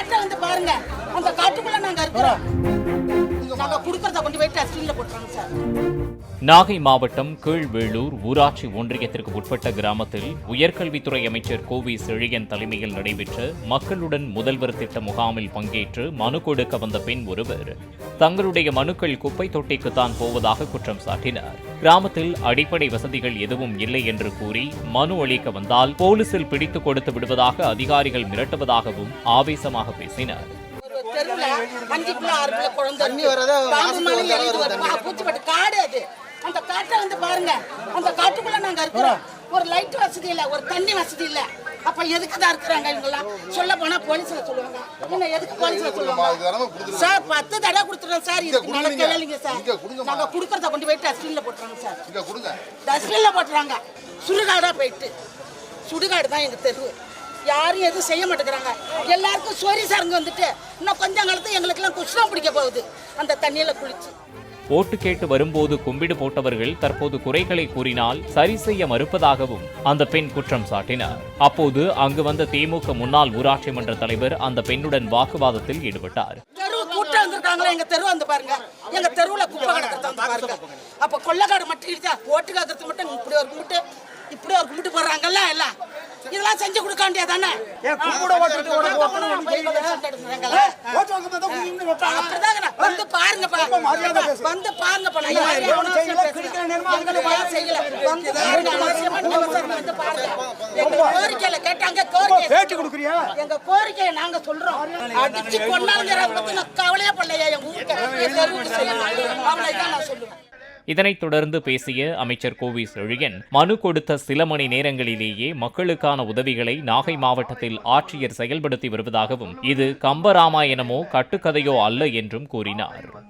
காட்டை வந்து பாருங்க, அந்த காட்டுக்குள்ள நாங்க இருக்கிறோம். நாங்க குடுக்கறத கொண்டு போய் டஸ்ட்பின்ல போட்டுறாங்க சார். நாகை மாவட்டம் கீழ்வேளூர் ஊராட்சி ஒன்றியத்திற்கு உட்பட்ட கிராமத்தில் உயர்கல்வித்துறை அமைச்சர் கோவி செழியன் தலைமையில் நடைபெற்ற மக்களுடன் முதல்வர் திட்ட முகாமில் பங்கேற்று மனு கொடுக்க வந்த பெண் ஒருவர் தங்களுடைய மனுக்கள் குப்பை தொட்டிக்குத்தான் போவதாக குற்றம் சாட்டினார். கிராமத்தில் அடிப்படை வசதிகள் எதுவும் இல்லை என்று கூறி மனு அளிக்க வந்தால் போலீசில் பிடித்துக் கொடுத்து விடுவதாக அதிகாரிகள் மிரட்டுவதாகவும் ஆவேசமாக பேசினார். தெருவுல 5 பிள்ளை 6 பிள்ளை குழந்தை பாம்பு மலை எழுதி வருமா பூச்சிப்பட்டு காடு அது. அந்த காட்டை வந்து பாருங்க, அந்த காட்டுக்குள்ள நாங்க இருக்கிறோம். ஒரு லைட் வசதி இல்ல, ஒரு தண்ணி வசதி இல்ல. அப்ப எதுக்கு தான் இருக்கிறாங்க இவங்கெல்லாம்? சொல்ல போனா போலீஸ்ல சொல்லுவாங்க. என்ன எதுக்கு போலீஸ்ல சொல்லுவாங்க சார்? 10 தடவை கொடுத்துறோம் சார். இதுக்கு நடக்கவே இல்லைங்க சார். நாங்க குடுக்கறத கொண்டு போய் டஸ்ட்பின்ல போட்டுறாங்க சார். டஸ்ட்பின்ல போட்டுறாங்க. சுடுகாடா போயிட்டு சுடுகாடு தான் எங்க தெரு. யாரும் எதுவும் செய்ய மாட்டேங்கிறாங்க. எல்லாருக்கும் சோரி சாருங்க வந்துட்டு இன்னும் கொஞ்சம் காலத்து எங்களுக்கெல்லாம் குஷ்டம் பிடிக்க போகுது அந்த தண்ணியில குளிச்சு. ஓட்டு கேட்டு வரும்போது கும்பிடு போட்டவர்கள் தற்போது குறைகளை கூறினால் சரி செய்ய மறுப்பதாகவும் அந்த பெண் குற்றம் சாட்டினார். அப்போது அங்கு வந்த திமுக முன்னாள் ஊராட்சி மன்ற தலைவர் அந்த பெண்ணுடன் வாக்குவாதத்தில் ஈடுபட்டார். தெரு கூட்டம் வந்திருக்காங்களா? எங்க தெரு வந்து பாருங்க, எங்க தெருவுல குப்பை கிடக்கிறது வந்து பாருங்க. அப்ப கொள்ளக்காடு மட்டும் இருக்கா, ஓட்டு கேட்கறது மட்டும் இப்படி ஒரு கும்பிட்டு போடுறாங்கல்ல. எல்லாம் இதெல்லாம் செஞ்சு கொடுக்க வேண்டியதானே? வந்து பாருங்க, வந்து பாருங்க. கோரிக்கையில கேட்டாங்க, எங்க கோரிக்கையை நாங்க சொல்றோம். அடிச்சு கொண்டாங்கிற பத்தி நான் கவலையே பண்ணலையா? எங்க ஊருக்கு அவ்வளவுதான் நான் சொல்லுவேன். இதனைத் தொடர்ந்து பேசிய அமைச்சர் கோவி செழியன் மனு கொடுத்த சில மணி நேரங்களிலேயே மக்களுக்கான உதவிகளை நாகை மாவட்டத்தில் ஆட்சியர் செயல்படுத்தி வருவதாகவும் இது கம்பராமாயணமோ கட்டுக்கதையோ அல்ல என்றும் கூறினார்.